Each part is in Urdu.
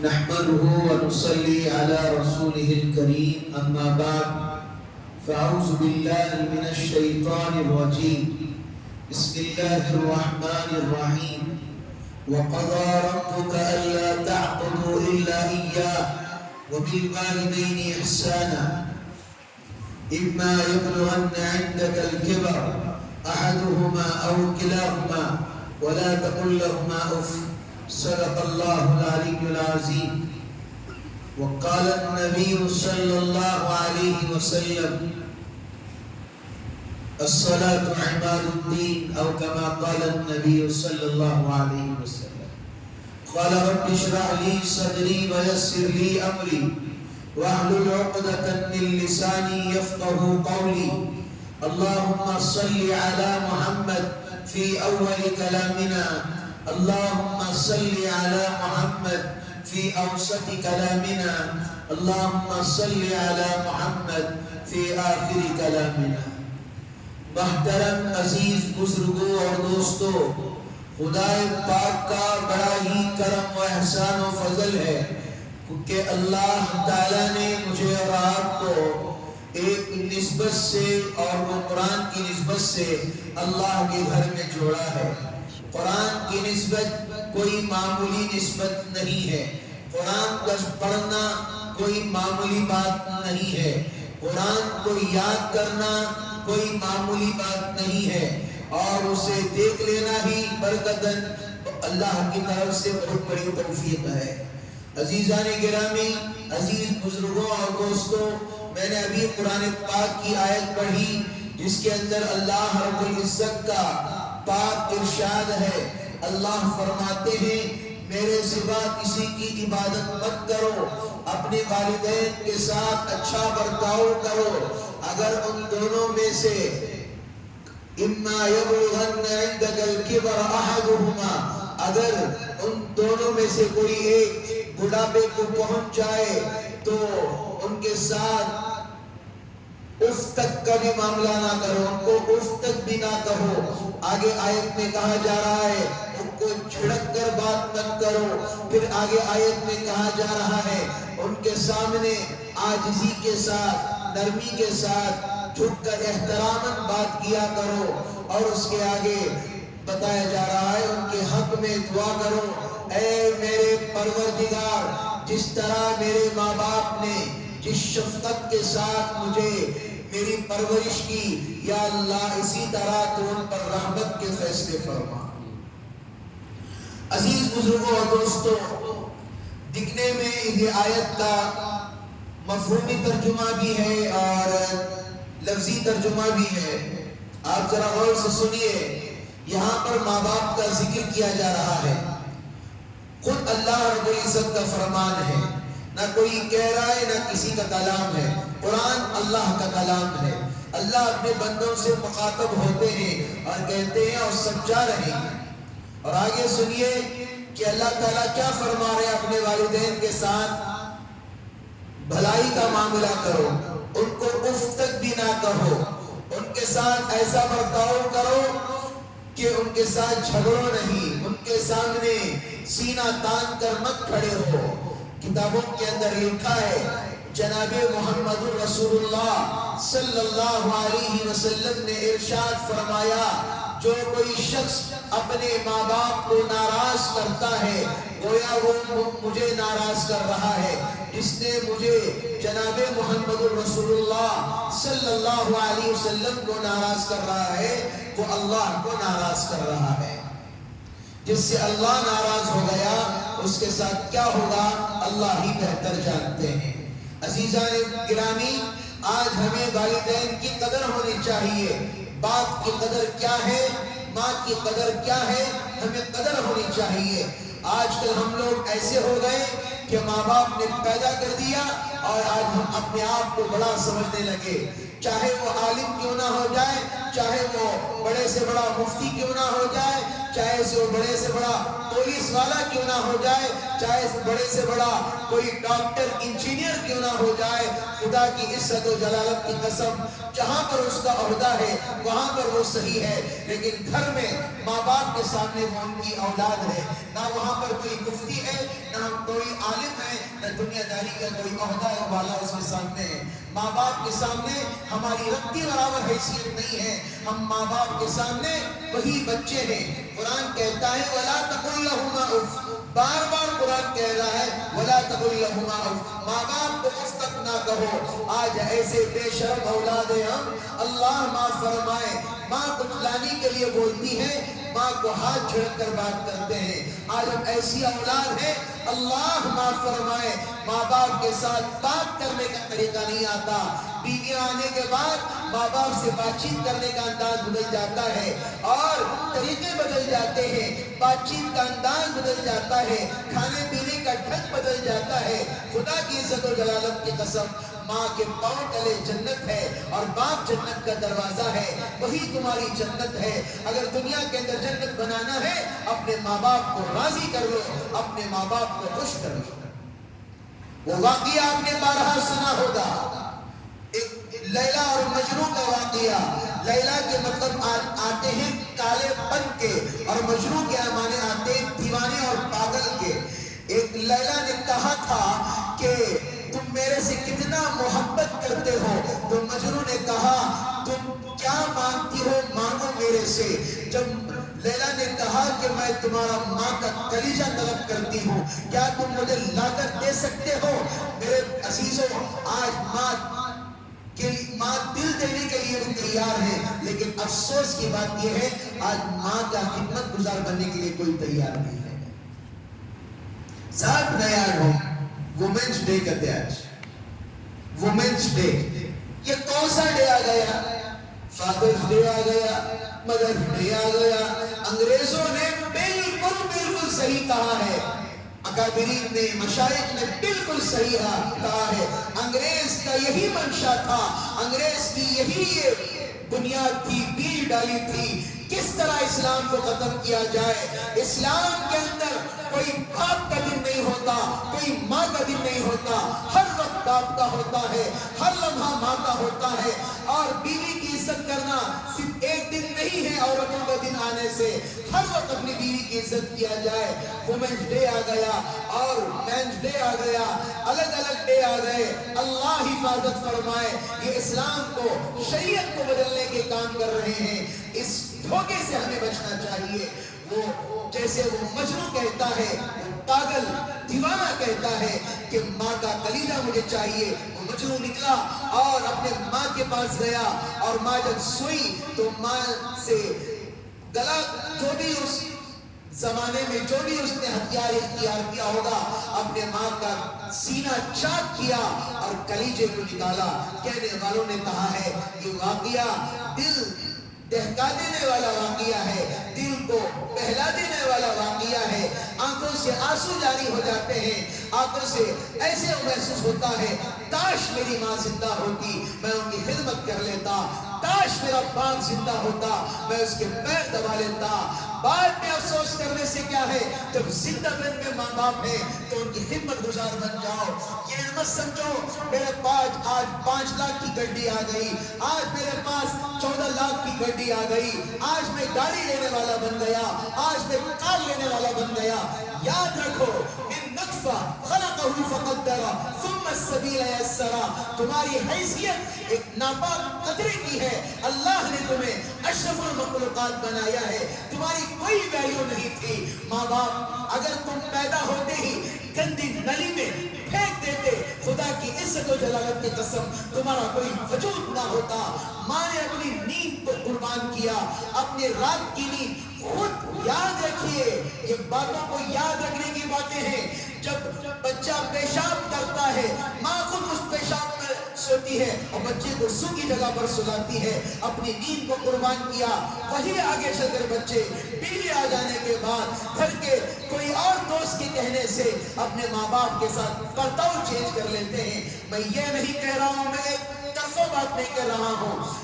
نحمده ونصلي على رسوله الكريم أما بعد فأعوذ بالله من الشيطان الرجيم بسم الله الرحمن الرحيم وقضى ربك ألا تعبدوا إلا إياه وبالوالدين إحسانا إما يبلغن عندك الكبر أحدهما أو كلاهما ولا تقل لهما أف صدق الله العلي العظيم وقال النبي صلى الله عليه وسلم الصلاة عماد الدين أو كما قال النبي صلى الله عليه وسلم قال رب اشرح لي صدري ويسر لي أمري واحلل عقدة من لساني يفقه قولي اللهم صل على محمد في أول كلامنا اللهم صل على محمد في أوسط كلامنا اللهم صل على محمد في آخر كلامنا. محترم عزیز بزرگوں اور دوستوں، خدا پاک کا بڑا ہی کرم و احسان و فضل ہے کہ اللہ تعالیٰ نے مجھے اور آپ کو ایک نسبت سے اور وہ قرآن کی نسبت سے اللہ کے گھر میں جوڑا ہے. قرآن کی نسبت کوئی معمولی نسبت نہیں ہے. قرآن کا پڑھنا کوئی معمولی بات نہیں ہے. قرآن کو یاد کرنا کوئی معمولی بات نہیں ہے، اور اسے دیکھ لینا ہی برکتاً اللہ کی طرف سے بہت بڑی توفیق ہے. عزیزان گرامی، عزیز بزرگوں اور دوستوں، میں نے ابھی قرآن پاک کی آیت پڑھی جس کے اندر اللہ رب العزت کا پاک ارشاد ہے. اللہ فرماتے ہیں میرے سوا کسی کی عبادت مت کرو، اپنے والدین کے ساتھ اچھا برتاؤ کرو. اگر ان دونوں میں سے اما یبلغن عندک الکبر احدہما، اگر ان دونوں میں سے کوئی ایک بڑھاپے کو پہنچ جائے تو ان کے ساتھ اف تک کا بھی معاملہ نہ کرو، ان کو اف تک بھی نہ کہو. آگے آیت میں کہا جا رہا ہے ان کو جھڑک کر بات مت کرو. پھر آگے آیت میں کہا جا رہا ہے ان کے سامنے عاجزی کے ساتھ، نرمی کے ساتھ جھک کر احتراماً بات کیا کرو. اور اس کے آگے بتایا جا رہا ہے ان کے حق میں دعا کرو، اے میرے پروردگار جس طرح میرے ماں باپ نے جس شفقت کے ساتھ مجھے میری پرورش کی، یا اللہ اسی طرح تو ان پر رحمت کے فیصلے فرما. عزیز بزرگوں اور دوستوں، دکھنے میں یہ آیت کا مفہومی ترجمہ بھی ہے اور لفظی ترجمہ بھی ہے. آپ ذرا غور سے سنیے، یہاں پر ماں باپ کا ذکر کیا جا رہا ہے. خود اللہ رب العزت کا فرمان ہے، نہ کوئی کہہ رہا ہے نہ کسی کا کلام ہے. قرآن اللہ کا کلام ہے. اللہ اپنے بندوں سے مخاطب ہوتے ہیں اور کہتے ہیں اور سمجھا رہے ہیں. اور آگے سنیے کہ اللہ تعالیٰ کیا فرما رہے ہیں اپنے والدین کے ساتھ. بھلائی کا معاملہ کرو، ان کو اف تک بھی نہ کہو، ان کے ساتھ ایسا برتاؤ کرو کہ ان کے ساتھ جھگڑو نہیں، ان کے سامنے سینہ تان کر مت کھڑے ہو. کتابوں کے اندر لکھا ہے جناب محمد رسول اللہ صلی اللہ علیہ وسلم نے ارشاد فرمایا جو کوئی شخص اپنے ماں باپ کو ناراض کرتا ہے گویا وہ مجھے ناراض کر رہا ہے. جس نے مجھے جناب محمد رسول اللہ صلی اللہ علیہ وسلم کو ناراض کر رہا ہے وہ اللہ کو ناراض کر رہا ہے. جس سے اللہ ناراض ہو گیا اس کے ساتھ کیا ہوگا اللہ ہی بہتر جانتے ہیں. عزیزان گرامی، آج ہمیں والدین کی قدر ہونی چاہیے. باپ کی قدر کیا ہے، ماں کی قدر کیا ہے، ہمیں قدر ہونی چاہیے. آج کل ہم لوگ ایسے ہو گئے کہ ماں باپ نے پیدا کر دیا اور آج ہم اپنے آپ کو بڑا سمجھنے لگے. چاہے وہ عالم کیوں نہ ہو جائے، چاہے وہ بڑے سے بڑا مفتی کیوں نہ ہو جائے، چاہے سے وہ بڑے سے بڑا پولیس والا کیوں نہ ہو جائے، چاہے بڑے سے بڑا کوئی ڈاکٹر انجینئر کیوں نہ ہو جائے، خدا کی عزت و جلالت کی قسم جہاں پر اس کا عہدہ ہے وہاں پر وہ صحیح ہے، لیکن گھر میں ماں باپ کے سامنے وہ ان کی اولاد ہے، نہ وہاں پر کوئی مفتی ہے، نہ کوئی عالم ہے، نہ دنیا داری کا کوئی عہدہ ہے والا اس کے سامنے ہے۔ ماں باپ کے سامنے ہماری رتی برابر حیثیت نہیں ہے، ہم ماں باپ کے سامنے وہی بچے ہیں۔ قرآن کہتا ہے وَلَا تَقُلْ لَهُمَا اُفٍّ، بار بار قرآن کہہ رہا ہے وَلَا تَقُلْ لَهُمَا اُفٍّ، ماں باپ کو اف تک نہ کہو۔ آج ایسے بے شرم اولاد ہیں ہم، اللہ معاف فرمائے، ماں کچھ لانے کے لیے بولتی ہے، ماں کو ہاتھ جھڑک کر بات کرتے ہیں۔ آج ہم ایسی اولاد ہے، اللہ معاف فرمائے، ماں باپ کے ساتھ بات کرنے کا طریقہ نہیں آتا، بیویاں آنے کے بعد ماں باپ سے بات چیت کرنے کا انداز بدل جاتا ہے اور طریقے بدل جاتے ہیں، بات چیت کا انداز بدل جاتا ہے، کھانے پینے کا ڈھنگ بدل جاتا ہے۔ خدا کی عزت و جلالت کی قسم، ماں کے پاؤں تلے جنت ہے اور باپ جنت کا دروازہ ہے، وہی تمہاری جنت ہے۔ اگر دنیا کے اندر جنت بنانا ہے اپنے ماں باپ کو راضی کر لو، اپنے ماں باپ کو خوش کر لو۔ وہ واقعہ آپ نے بارہا سنا ہوگا، ایک لیلا اور مجنوں کا واقعہ۔ لیلا کے مطلب آتے ہیں کالے پن کے، اور مجنوں کے معنی آتے ہیں دیوانے اور پاگل کے۔ ایک لیلا نے کہا تھا کہ تم میرے سے کتنا محبت کرتے ہو، تو مجنوں نے کہا تم کیا مانگتی ہو مانگو میرے سے۔ جب لیلا نے کہا کہ میں تمہارا ماں کا کلیجہ طلب کرتی ہوں، کیا تم مجھے لا کر دے سکتے ہو؟ میرے عزیزوں، آج ماں دل دینے کے لیے بھی تیار ہے، لیکن افسوس کی بات یہ ہے آج ماں کا خدمت گزار بننے کے لیے کوئی تیار نہیں ہے۔ 7 نیا ہو وومنس ڈے کرتے آج، وومنس ڈے، یہ کون سا ڈے آ گیا؟ فادرز ڈے آ گیا، مدرز ڈے آ گیا۔ انگریزوں نے بالکل صحیح کہا ہے، اکابرین نے، مشائخ نے بالکل صحیح کہا ہے۔ انگریز کا یہی منشا تھا، انگریز کی یہی بنیاد تھی، بیل ڈالی تھی، کس طرح اسلام کو ختم کیا جائے۔ اسلام کے اندر کوئی باپ کا دن نہیں ہوتا، کوئی ماں کا دن نہیں ہوتا، ہر وقت باپ کا ہوتا ہے، ہر لمحہ ماں کا ہوتا ہے، اور بیوی کی عزت کرنا صرف ایک دن نہیں ہے عورتوں کا دن آنے سے، ہر وقت اپنی بیوی کی عزت کیا جائے۔ وومنس ڈے آ گیا اور مینس ڈے آ گیا، الگ الگ ڈے آ گئے، اللہ حفاظت فرمائے۔ یہ اسلام کو، شریعت کو بدلنے کے کام کر رہے ہیں، اس دھوکے سے ہمیں بچنا چاہیے۔ وہ جیسے وہ مجنوں کہتا ہے، وہ پاگل دیوانہ کہتا ہے کہ ماں کا کلیجہ مجھے چاہیے، وہ مجنوں نکلا اور اپنے ماں کے پاس گیا، اور ماں جب سوئی تو ماں سے گلا، جو بھی اس زمانے میں جو بھی اس نے ہتھیار اختیار کیا ہوگا، اپنے ماں کا سینہ چاک کیا اور کلیجے کو نکالا۔ کہنے والوں نے کہا ہے یہ واقعہ دل دہکا دینے والا واقعہ ہے، دل کو بہلا دینے والا واقعہ ہے، آنکھوں سے آنسو جاری ہو جاتے ہیں، آنکھوں سے ایسے محسوس ہوتا ہے کاش میری ماں زندہ ہوتی، میں ان کی خدمت کر لیتا، کاش میرا باپ زندہ ہوتا، میں اس کے پیر دبا لیتا۔ بعد میں افسوس کرنے سے کیا ہے، جب زندہ دن میں ماں باپ ہے تو ان کی خدمت گزار بن جاؤ۔ یہ مت سمجھو میرے پاس آج 5 لاکھ کی گڈی آ گئی، آج میرے پاس 14 لاکھ کی گڈی آ گئی، آج میں گاڑی لینے والا بن گیا، آج میں کار لینے والا بن گیا۔ یاد رکھو من نطفہ خلقہ فقدر ثم السبیل یسر، تمہاری حیثیت ایک ناپاک قطرے کی ہے، اللہ نے تمہیں اشرف المخلوقات بنایا ہے، تمہاری کوئی ویلیو نہیں تھی۔ ماں باپ اگر تم پیدا ہوتے ہی گندی نلی میں پھینک دیتے، خدا کی عزت و جلالت کی قسم تمہارا کوئی وجود نہ ہوتا۔ ماں نے اپنی نیند کو قربان کیا، اپنے رات کی نیند خود یاد رکھیے، یہ باتوں کو یاد رکھنے کی باتیں ہیں۔ جب بچہ پیشاب کرتا ہے، ماں خود اس پیشاب میں سوتی ہے اور بچے کو سوکھی جگہ پر سلاتی ہے، اپنی نیند کو قربان کیا۔ وہی آگے چل کر بچے بیوی آ جانے کے بعد گھر کے کوئی اور دوست کے کہنے سے اپنے ماں باپ کے ساتھ برتاؤ چینج کر لیتے ہیں۔ میں یہ نہیں کہہ رہا ہوں، میں ایک طرفہ بات نہیں کر رہا ہوں،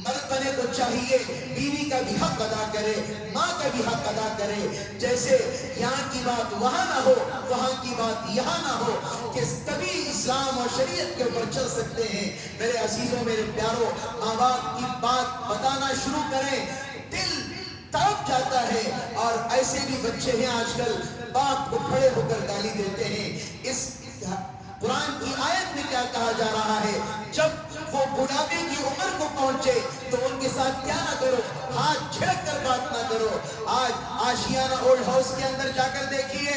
مرد بنے کو چاہیے بیوی کا بھی حق ادا کرے، ماں کا بھی حق ادا کرے، جیسے یہاں کی بات وہاں نہ ہو، وہاں کی بات یہاں نہ ہو، کہ تبھی اسلام اور شریعت کے اوپر چل سکتے ہیں۔ میرے عزیزوں، میرے پیاروں، ماں باپ کی بات بتانا شروع کریں، دل تڑپ جاتا ہے۔ اور ایسے بھی بچے ہیں آج کل باپ کو کھڑے ہو کر گالی دیتے ہیں۔ اس قرآن کی آیت میں کیا کہا جا رہا ہے؟ جب وہ بڑھاپے کی عمر کو پہنچے تو ان کے ساتھ کیا نہ کرو، ہاتھ جھڑک کر بات نہ کرو۔ آج آشیانہ اولڈ ہاؤس کے اندر جا کر دیکھیے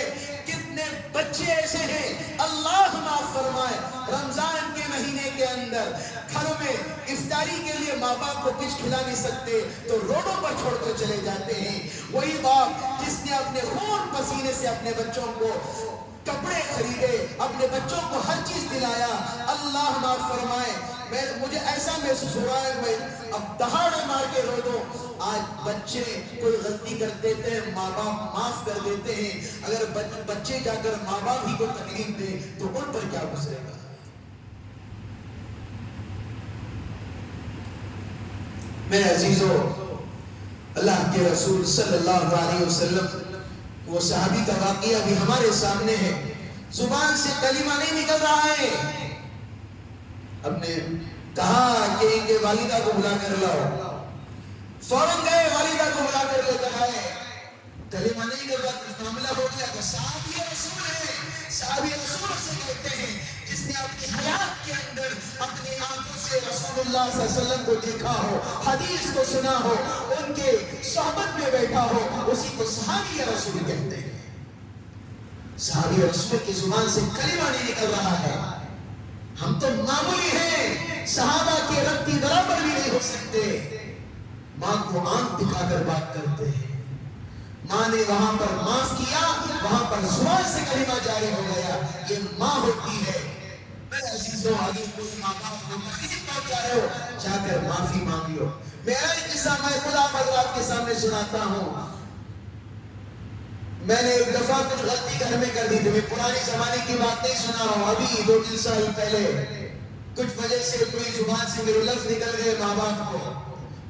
کتنے بچے ایسے ہیں، اللہ معاف فرمائے، رمضان کے مہینے کے اندر گھروں میں افطاری کے لیے ماں باپ کو کچھ کھلا نہیں سکتے تو روڈوں پر چھوڑ کر چلے جاتے ہیں۔ وہی باپ جس نے اپنے خون پسینے سے اپنے بچوں کو کپڑے خریدے، اپنے بچوں کو ہر چیز دلایا، اللہ معاف فرمائے، مجھے ایسا محسوس ہو رہا ہے میں اب دہاڑے مار کے رو دوں۔ آج بچے کوئی غلطی کر دیتے ہیں، ماں باپ معاف کر دیتے ہیں، اگر بچے جا کر ماں باپ ہی کو تکلیف دے تو ان پر کیا گزرے گا؟ میرے عزیزوں، اللہ کے رسول صلی اللہ علیہ وسلم، وہ صحابی کا واقعہ بھی ہمارے سامنے ہے، زبان سے کلمہ نہیں نکل رہا ہے، اب نے کہا کہ ان کے والدہ کو بلا کر لاؤ، فوراً گئے والدہ کو بلا کر لے کر آئے، کلمہ نہیں نکل رہا، کچھ معاملہ ہو گیا کہ صحابی رسول ہے، صحابی رسول سے کہتے ہیں جس نے اپنی حیات کے اندر اپنی آنکھوں سے رسول اللہ صلی اللہ علیہ وسلم کو دیکھا ہو، حدیث کو سنا ہو، ان کے صحبت میں بیٹھا ہو، اسی کو صحابی رسول کہتے ہیں۔ صحابی رسول کی زبان سے کلمہ نہیں نکل رہا ہے، ہم تو معمولی ہیں، صحابہ کے ربطی برابر بھی نہیں ہو سکتے، ماں کو آنکھ دکھا کر بات کرتے ہیں، ماں نے وہاں پر معاف کیا، وہاں پر زبان سے کلمہ جاری ہو گیا، یہ ماں ہوتی ہے۔ میرے عزیزوں، آگے کوئی ماں باپ کو تکلیف پہنچا رہے ہو، جا کر معافی مانگ لو۔ میرا ایک قصہ میں خود آپ حضرات کے سامنے سناتا ہوں۔ میں نے ایک دفعہ کچھ غلطی گھر میں کر دی تھی، میں پرانے زمانے کی بات نہیں سنا رہا ہوں، ابھی 2-3 سال پہلے کچھ وجہ سے کوئی زبان سے میرے لفظ نکل گئے ماں باپ کو،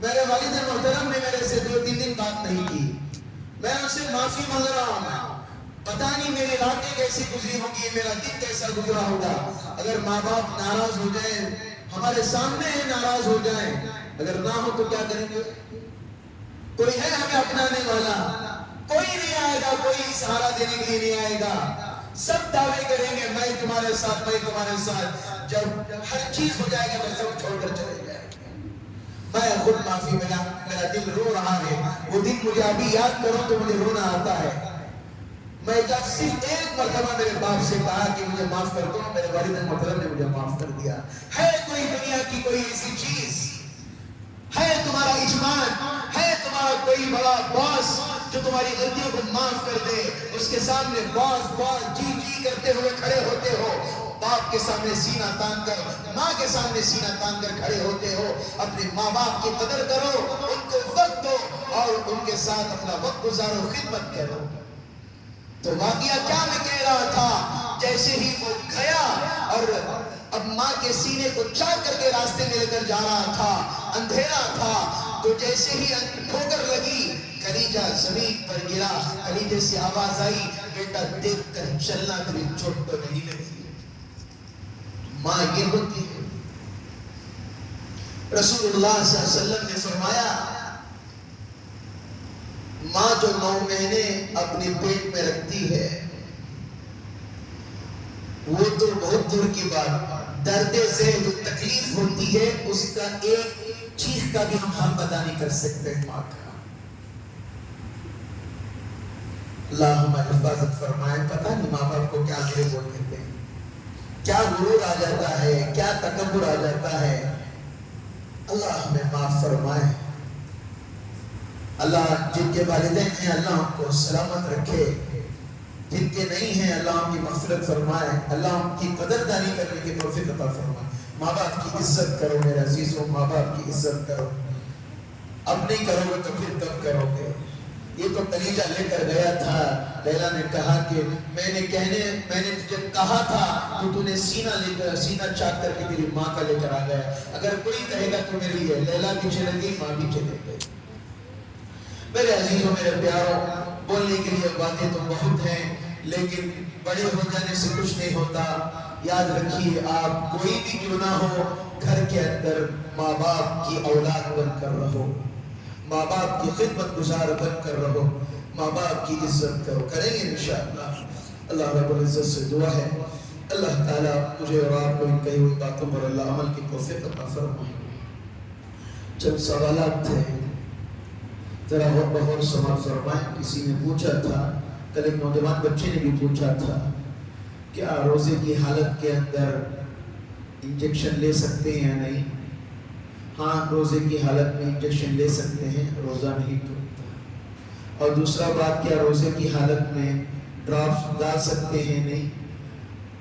میرے والد محترم نے میرے سے 2-3 دن بات نہیں کی، میں ان سے معافی مانگ رہا ہوں، پتہ نہیں میری راتیں کیسی گزری ہوگی، میرا دن کیسا گزرا ہوگا۔ اگر ماں باپ ناراض ہو جائیں، ہمارے سامنے ناراض ہو جائیں، اگر نہ ہو تو کیا کریں گے؟ کوئی ہے ہمیں اپنانے والا؟ کوئی نہیں آئے گا، کوئی سہارا دینے کے لیے نہیں آئے گا، سب دعوے کریں گے میں تمہارے ساتھ، میں تمہارے ساتھ، جب ہر چیز ہو جائے گا تو سب چھوڑ کر چلے جائیں گے۔ میں خود معافی، میرا دل رو رہا ہے، وہ دن مجھے ابھی یاد کرو تو مجھے رونا آتا ہے۔ میں جب صرف ایک مرتبہ میرے باپ سے کہا کہ مجھے معاف کر دو، میرے والد محترم نے مجھے معاف کر دیا۔ ہے کوئی دنیا کی کوئی ایسی چیز، ہے تمہارا اجمان، ہے تمہارا کوئی بڑا باس جو تمہاری غلطیوں کو معاف کر دے؟ اس کے سامنے باس جی جی کرتے ہوئے کھڑے ہوتے ہو، باپ کے سامنے سینہ تان کر، ماں کے سامنے سینہ تان کر کھڑے ہوتے ہو، اپنے ماں باپ کی قدر کرو، ان کو وقت دو اور ان کے ساتھ اپنا وقت گزارو، خدمت کرو۔ تو واقعہ کیا میں کہہ رہا تھا، جیسے ہی وہ گیا اور اب ماں کے سینے کو چاک کر کے راستے میں لے کر جا رہا تھا، اندھیرا تھا، تو جیسے ہی ٹھوکر لگی، کلیجہ زمین پر گرا، کلیجے سے آواز آئی، بیٹا دیکھ کر چلنا، تیری چوٹ تو نہیں لگی۔ ماں یہ ہوتی ہے۔ رسول اللہ صلی اللہ علیہ وسلم نے فرمایا، ماں جو 9 مہینے اپنے پیٹ میں رکھتی ہے وہ تو بہت دور کی بات، درد سے جو تکلیف ہوتی ہے اس کا ایک چیخ کا بھی ہم حق ادا نہیں کر سکتے ماں کا۔ اللہ ہماری حفاظت فرمائے۔ پتہ نہیں ماں باپ کو کیا میرے بول دیتے ہیں، کیا غرور آ جاتا ہے، کیا تکبر آ جاتا ہے۔ اللہ ہمیں معاف فرمائے۔ اللہ جن کے والدین ہیں اللہ ان کو سلامت رکھے، جن کے نہیں ہیں اللہ ان کی مغفرت فرمائے، اللہ ان کی قدردانی کرنے کی توفیق عطا فرمائے۔ ماں باپ کی عزت کرو میرے عزیزوں، ماں باپ کی عزت کرو، اب نہیں کرو گے تو پھر تب کرو گے۔ یہ تو کلیجہ لے کر گیا تھا، لیلا نے کہا کہ میں نے جب کہا تھا تو نے سینہ چاک کر کے تیری ماں کا لے کر آ گیا، اگر کوئی کہے گا تو میرے لیے لیلا بھی چلے گئی، ماں بھی چلے گئی۔ میرے عزیزوں، میرے پیاروں، بولنے کے لیے باتیں تو بہت ہیں، لیکن بڑے ہو جانے سے کچھ نہیں ہوتا۔ یاد رکھیے، آپ کوئی بھی کیوں نہ ہو، گھر کے اندر ماں باپ کی اولاد بن کر رہو، ماں باپ کی خدمت گزار بن کر رہو، ماں باپ کی عزت کرو، کریں گے انشاءاللہ۔ اللہ رب العزت سے دعا ہے اللہ تعالیٰ مجھے اور آپ کو ان کہی ہوئی باتوں پر اللہ عمل کی توفیق عطا فرمائے۔ چند سوالات تھے، ذرا غور سماعت فرمائیں۔ کسی نے پوچھا تھا، کل ایک نوجوان بچے نے بھی پوچھا تھا، کیا روزے کی حالت کے اندر انجیکشن لے سکتے ہیں یا نہیں؟ ہاں، روزے کی حالت میں انجیکشن لے سکتے ہیں، روزہ نہیں ٹوٹتا۔ اور دوسرا بات، کیا روزے کی حالت میں ڈراپس ڈال سکتے ہیں؟ نہیں۔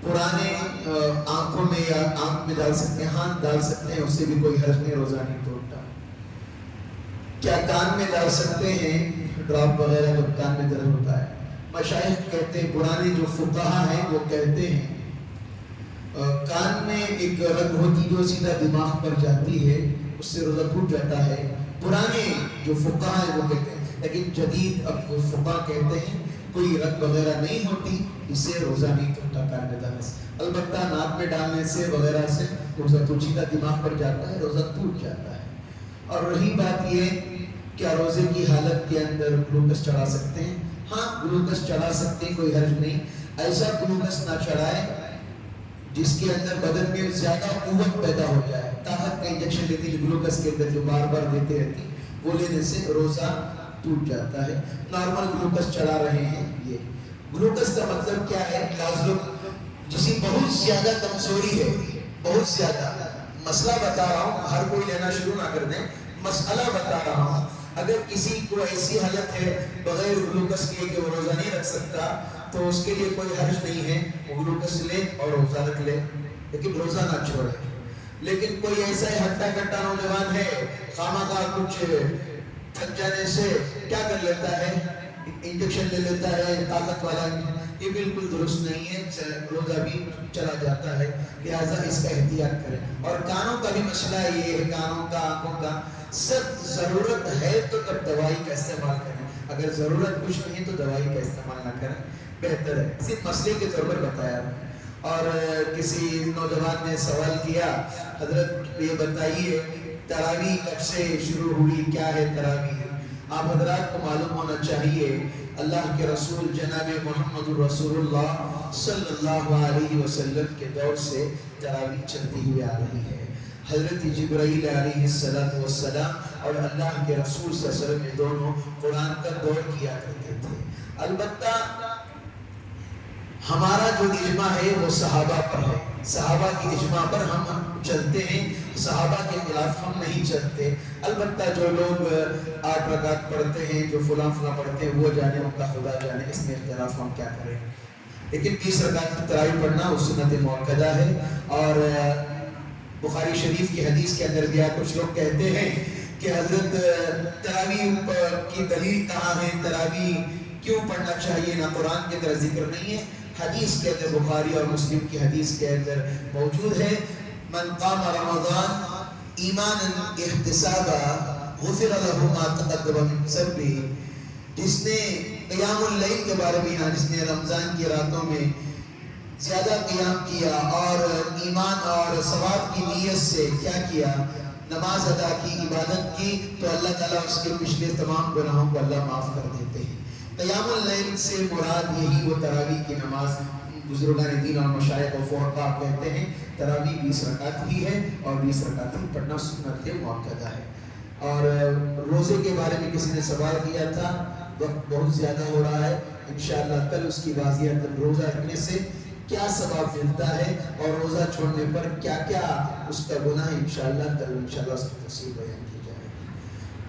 پرانے آنکھوں میں یا آنکھ میں ڈال سکتے ہیں؟ ہاں ڈال سکتے ہیں، اس سے بھی کوئی حرج نہیں، روزہ نہیں ٹوٹتا۔ کیا کان میں ڈال سکتے ہیں ڈراپ وغیرہ جب کان میں درد ہوتا ہے؟ مشائخ کہتے ہیں، پرانے جو فقہا ہیں وہ کہتے ہیں کان میں ایک رگ ہوتی جو سیدھا دماغ پر جاتی ہے، اس سے روزہ ٹوٹ جاتا ہے۔ پرانے جو فقہا ہیں وہ کہتے ہیں، لیکن جدید اب وہ فقہا کہتے ہیں کوئی رگ وغیرہ نہیں ہوتی، اس سے روزہ نہیں ٹوٹتا کان میں ڈالنے سے۔ البتہ ناک میں ڈالنے سے وغیرہ سے روزہ تو سیدھا دماغ پر جاتا ہے، روزہ ٹوٹ جاتا ہے۔ اور رہی بات یہ، کیا روزے کی حالت کے اندر گلوکس چڑھا سکتے ہیں؟ ہاں گلوکس چڑھا سکتے ہیں، کوئی حرج نہیں۔ ایسا گلوکس نہ چڑھائے جس کے اندر بدن میں زیادہ قوت پیدا ہو جائے۔ طاقت کا انجیکشن لیتے جو گلوکس کے اندر جو بار بار دیتے رہتے ہیں، وہ لینے سے روزہ ٹوٹ جاتا ہے۔ نارمل گلوکس چڑھا رہے ہیں، یہ گلوکس کا مطلب کیا ہے؟ جسے بہت زیادہ کمزوری ہے، بہت زیادہ، مسئلہ بتا رہا ہوں، ہر کوئی لینا شروع نہ کر دیں، مسئلہ بتا رہا ہوں۔ اگر کسی کو ایسی حالت ہے بغیر گلوکس کے کہ وہ روزہ نہیں رکھ سکتا، تو اس کے لیے کوئی حرج نہیں ہے، وہ گلوکس لے اور روزہ رکھ لے، لیکن روزہ نہ چھوڑے۔ لیکن کوئی ایسا ہٹا کٹا نوجوان ہے، خواہ کچھ تھک جانے سے کیا کر لیتا ہے، انجیکشن لے لیتا ہے طاقت والا، یہ بالکل درست نہیں ہے، روزہ بھی چلا جاتا ہے، لہٰذا اس کا احتیاط کریں۔ اور کانوں کا بھی مسئلہ یہ ہے، کانوں کا، آنکھوں کا، سخت ضرورت ہے تو تب دوائی کا استعمال کریں، اگر ضرورت کچھ نہیں تو دوائی کا استعمال نہ کریں، بہتر ہے۔ صرف مسئلے کے طور پر بتایا۔ اور کسی نوجوان نے سوال کیا، حضرت یہ بتائیے تراویح کب سے شروع ہوئی، کیا ہے تراویح؟ آپ حضرات کو معلوم ہونا چاہیے، اللہ کے رسول جناب محمد رسول اللہ صلی اللہ علیہ وسلم کے دور سے تراویح چلتی ہوئی آ رہی ہے۔ حضرت جبرائیل علیہ السلام اور اللہ کے رسول صلی اللہ علیہ وسلم دونوں قرآن کا دور کیا کرتے تھے۔ البتہ ہمارا جو اجماع ہے وہ صحابہ پر ہے، صحابہ کی اجماع پر ہم چلتے ہیں، صحابہ کے خلاف ہم نہیں چلتے۔ البتہ جو لوگ 8 رکعت پڑھتے ہیں، جو فلاں پڑھتے ہیں، وہ جانے، ان کا خدا جانے، اس میں اختلاف ہم کیا کریں۔ لیکن 20 رکعت کی تراویح پڑھنا وہ سنت مؤکدہ ہے۔ اور بخاری شریف کی حدیث کے اندر بھی کچھ لوگ کہتے ہیں کہ حضرت تراویح کی دلیل کہاں ہے، تراویح کیوں پڑھنا چاہیے، نہ قرآن کے اندر ذکر نہیں ہے، حدیث کے اندر بخاری اور مسلم کی حدیث کے اندر موجود ہے۔ من قام رمضان ایمانا احتسابا غفر له ما تقدم من ذنبه، جس نے قیام اللیل کے بارے میں یہاں، جس نے رمضان کی راتوں میں زیادہ قیام کیا اور ایمان اور ثواب کی نیت سے کیا کیا، نماز ادا کی، عبادت کی، تو اللہ تعالیٰ اس کے پچھلے تمام گناہوں کو اللہ معاف کر دیتے ہیں۔ قیام اللیل سے مراد یہی وہ تراویح کی نماز، بزرگان دین اور مشائخ و فقہا کہتے ہیں تراویح 20 رکعت ہی ہے، اور 20 رکعت ہی پڑھنا سنت مؤکدہ ہے۔ اور روزے کے بارے میں کسی نے سوال کیا تھا، وقت بہت زیادہ ہو رہا ہے، انشاءاللہ کل اس کی واضحیت، روزہ رکھنے سے کیا ثواب ملتا ہے اور روزہ چھوڑنے پر کیا کیا اس کا گناہ ہے، انشاءاللہ کل انشاءاللہ اس کی تفصیل بیان کی جائے۔